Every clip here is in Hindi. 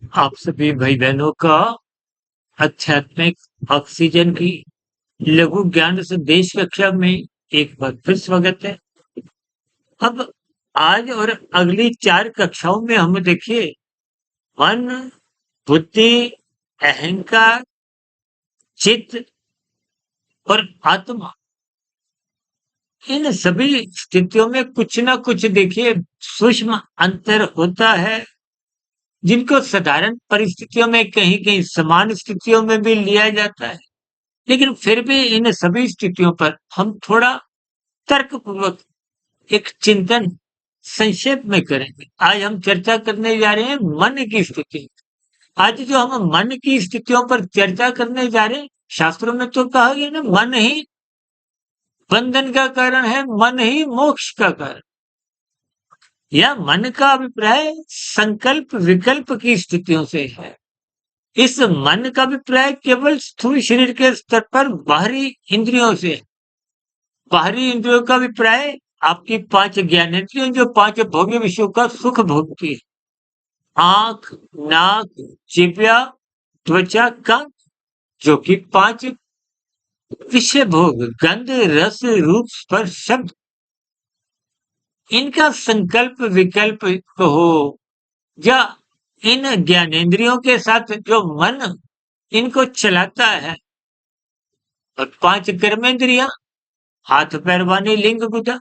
आप सभी भाई बहनों का आध्यात्मिक ऑक्सीजन की लघु ज्ञान संदेश कक्षा में एक बार फिर स्वागत है। अब आज और अगली 4 कक्षाओं में हम देखिए मन, बुद्धि, अहंकार, चित्त और आत्मा, इन सभी स्थितियों में कुछ ना कुछ देखिए सूक्ष्म अंतर होता है, जिनको साधारण परिस्थितियों में कहीं-कहीं समान स्थितियों में भी लिया जाता है। लेकिन फिर भी इन सभी स्थितियों पर हम थोड़ा तर्कपूर्वक एक चिंतन संक्षेप में करेंगे। आज हम चर्चा करने जा रहे हैं मन की स्थिति। आज जो हम मन की स्थितियों पर चर्चा करने जा रहे हैं, शास्त्रों में तो कहा गया ना, मन ही बंधन का कारण है, मन ही मोक्ष का कारण। यह मन का अभिप्राय संकल्प विकल्प की स्थितियों से है। इस मन का अभिप्राय केवल स्थूल शरीर के स्तर पर बाहरी इंद्रियों से है। बाहरी इंद्रियों का अभिप्राय आपकी 5 ज्ञानेंद्रियों जो 5 भोग्य विषयों का सुख भोगती है। आंख, नाक, जिह्वा, त्वचा, कान, जो कि 5 विषय भोग, गंध, रस, रूप, स्पर्श, शब्द, इनका संकल्प विकल्प कहो या इन ज्ञानेंद्रियों के साथ जो मन इनको चलाता है, और 5 कर्मेंद्रियां, हाथ पैर वाणी लिंग गुदा,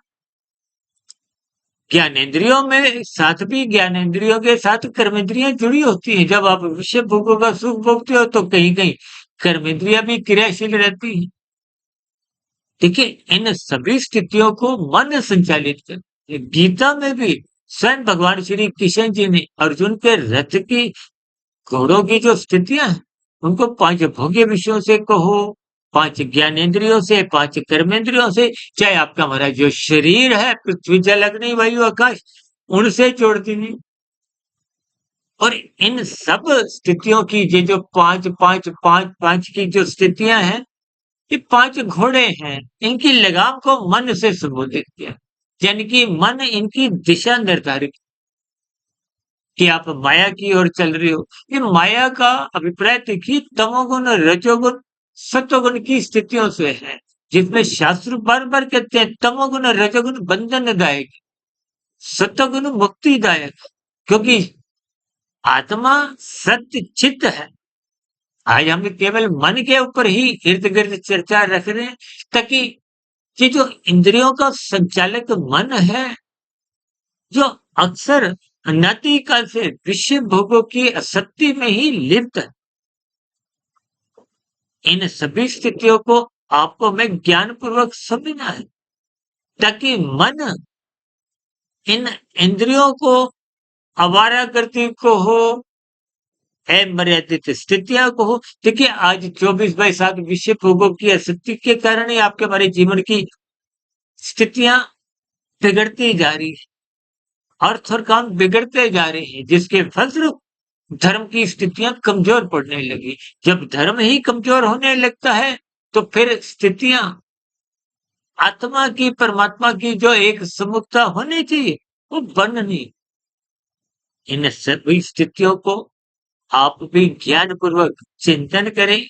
ज्ञानेंद्रियों में साथ भी ज्ञानेंद्रियों के साथ कर्मेंद्रियां जुड़ी होती हैं। जब आप विषय भोगों का सुख भोगते हो तो कहीं कहीं कर्मेंद्रियां भी क्रियाशील रहती हैं। देखिए इन सभी स्थितियों को मन संचालित कर, गीता में भी स्वयं भगवान श्री कृष्ण जी ने अर्जुन के रथ की घोड़ों की जो स्थितियां हैं उनको 5 भोग्य विषयों से कहो, 5 ज्ञानेंद्रियों से, 5 कर्मेंद्रियों से, चाहे आपका हमारा जो शरीर है, पृथ्वी जल अग्नि वायु आकाश, उनसे जोड़ दीजिए। और इन सब स्थितियों की ये जो 5 की जो स्थितियां हैं, ये 5 घोड़े हैं। इनकी लगाम को मन से संबोधित किया, यानी कि मन इनकी दिशा निर्धारित, कि आप माया की ओर चल रहे हो। ये माया का अभिप्राय देखिए तमोगुण, रजोगुण, सत्वगुण की स्थितियों से है, जिसमें शास्त्र बार बार कहते हैं तमोगुण रजोगुण बंधनदायक, सत्वगुण मुक्तिदायक, क्योंकि आत्मा सत्य चित्त है। आज हम केवल मन के ऊपर ही इर्द गिर्द चर्चा रख रहे हैं, ताकि ये जो इंद्रियों का संचालक मन है, जो अक्सर अनादिकाल से विषय भोगों की आसक्ति में ही लिप्त है, इन सभी स्थितियों को आपको हमें ज्ञान पूर्वक समझना है, ताकि मन इन इंद्रियों को आवारा करती को हो, अमर्यादित स्थितियां को हो। देखिए आज 24/7 विषय भोगों की आसक्ति के कारण ही आपके हमारे जीवन की स्थितियां बिगड़ती जा रही है, अर्थ और काम बिगड़ते जा रहे हैं, जिसके फलस्वरूप धर्म की स्थितियां कमजोर पड़ने लगी। जब धर्म ही कमजोर होने लगता है तो फिर स्थितियां आत्मा की परमात्मा की जो एक समुखता होनी चाहिए वो बन नहीं। इन सभी स्थितियों को आप भी ज्ञान पूर्वक चिंतन करें।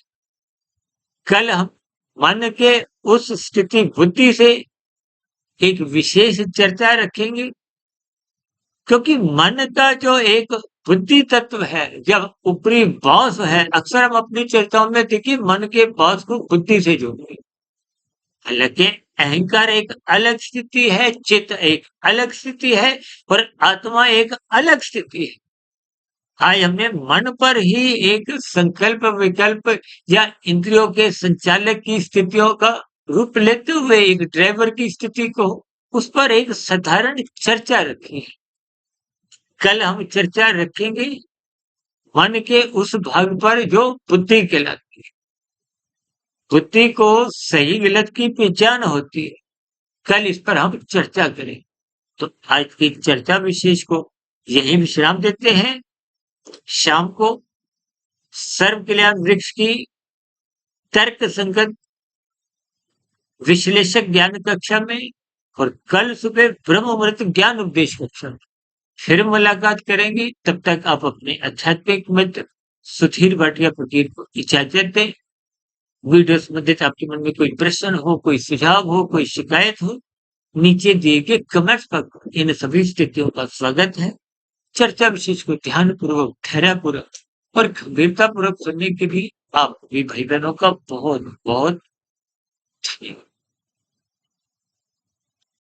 कल हम मन के उस स्थिति बुद्धि से एक विशेष चर्चा रखेंगे, क्योंकि मन का जो एक बुद्धि तत्व है, जब ऊपरी बॉस है, अक्सर हम अपनी चर्चाओं में देखिए मन के बॉस को बुद्धि से जोड़ते, हालांकि अहंकार एक अलग स्थिति है, चित्त एक अलग स्थिति है, और आत्मा एक अलग स्थिति है। आज हमने मन पर ही एक संकल्प विकल्प या इंद्रियों के संचालक की स्थितियों का रूप लेते हुए एक ड्राइवर की स्थिति को, उस पर एक साधारण चर्चा रखी है। कल हम चर्चा रखेंगे मन के उस भाग पर जो बुद्धि कहलाती है। बुद्धि को सही गलत की पहचान होती है। कल इस पर हम चर्चा करें। तो आज की चर्चा विशेष को यही विश्राम देते हैं। शाम को सर्व कल्याण वृक्ष की तर्क संगत विश्लेषक ज्ञान कक्षा में, और कल सुबह ब्रह्म अमृत ज्ञान उपदेश कक्षा में फिर मुलाकात करेंगे, तब तक आप अपने आध्यात्मिक मित्र सुधीर भाटिया फकीर को इजाज़त दें। वीडियो संबंधित आपके मन में कोई प्रश्न हो, कोई सुझाव हो, कोई शिकायत हो, नीचे दिए गए कमेंट्स पर इन सभी स्थितियों का स्वागत है। चर्चा विशेष को ध्यानपूर्वक, धैर्यपूर्वक और गंभीरतापूर्वक सुनने के लिए आप सभी भाई-बहनों का बहुत-बहुत धन्यवाद।